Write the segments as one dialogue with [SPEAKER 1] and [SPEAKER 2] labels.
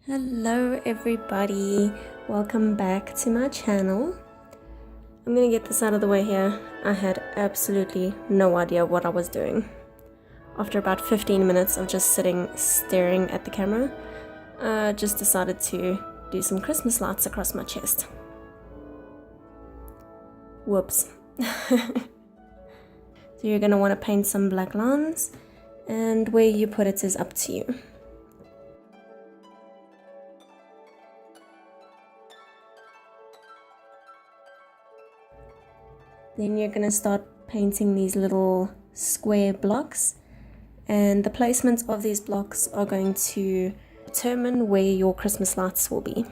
[SPEAKER 1] Hello everybody, welcome back to my channel. I'm gonna get this out of the way here. I had absolutely no idea what I was doing. After about 15 minutes of just sitting staring at the camera, I just decided to do some Christmas lights across my chest. Whoops. So you're gonna want to paint some black lines, and where you put it is up to you. Then you're going to start painting these little square blocks, and the placement of these blocks are going to determine where your Christmas lights will be.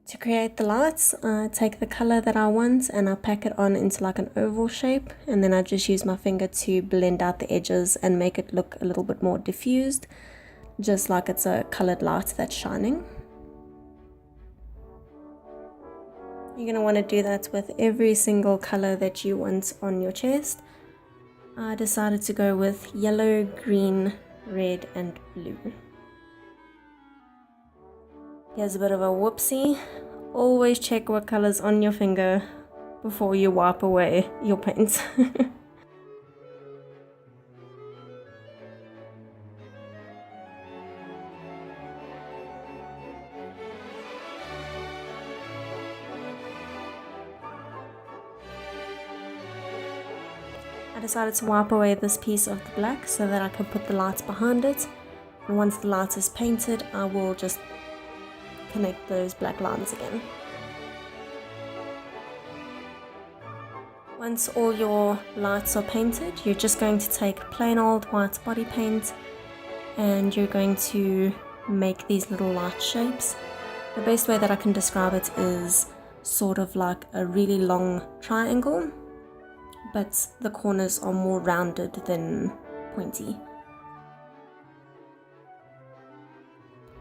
[SPEAKER 1] To create the lights, I take the color that I want and I pack it on into like an oval shape, and then I just use my finger to blend out the edges and make it look a little bit more diffused, just like it's a colored light that's shining. You're going to want to do that with every single color that you want on your chest. I decided to go with yellow, green, red and blue. Here's a bit of a whoopsie. Always check what color's on your finger before you wipe away your paint. I decided to wipe away this piece of the black so that I could put the lights behind it, and once the light is painted I will just connect those black lines again. Once all your lights are painted, you're just going to take plain old white body paint and you're going to make these little light shapes. The best way that I can describe it is sort of like a really long triangle, but the corners are more rounded than pointy.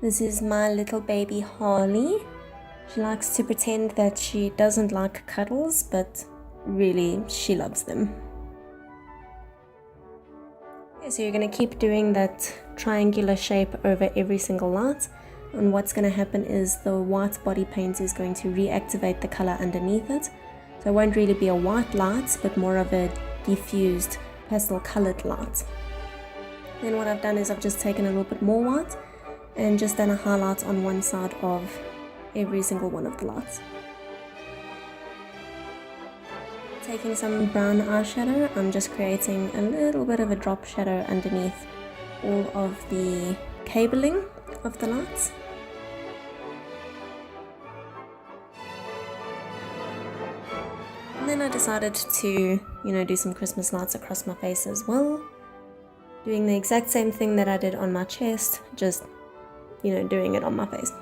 [SPEAKER 1] This is my little baby Harley. She likes to pretend that she doesn't like cuddles, but really she loves them. Okay, so you're going to keep doing that triangular shape over every single light, and what's going to happen is the white body paint is going to reactivate the color underneath it. So it won't really be a white light, but more of a diffused pastel colored light. Then what I've done is I've just taken a little bit more white and just done a highlight on one side of every single one of the lights. Taking some brown eyeshadow, I'm just creating a little bit of a drop shadow underneath all of the cabling of the lights. And then I decided to, do some Christmas lights across my face as well. Doing the exact same thing that I did on my chest, just, doing it on my face.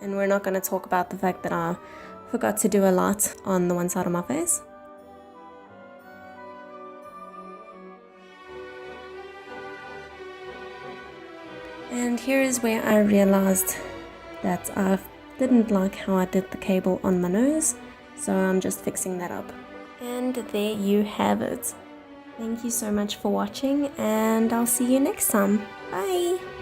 [SPEAKER 1] And we're not going to talk about the fact that I forgot to do a light on the one side of my face. And here is where I realized that I didn't like how I did the cable on my nose, so I'm just fixing that up. And there you have it. Thank you so much for watching, and I'll see you next time. Bye!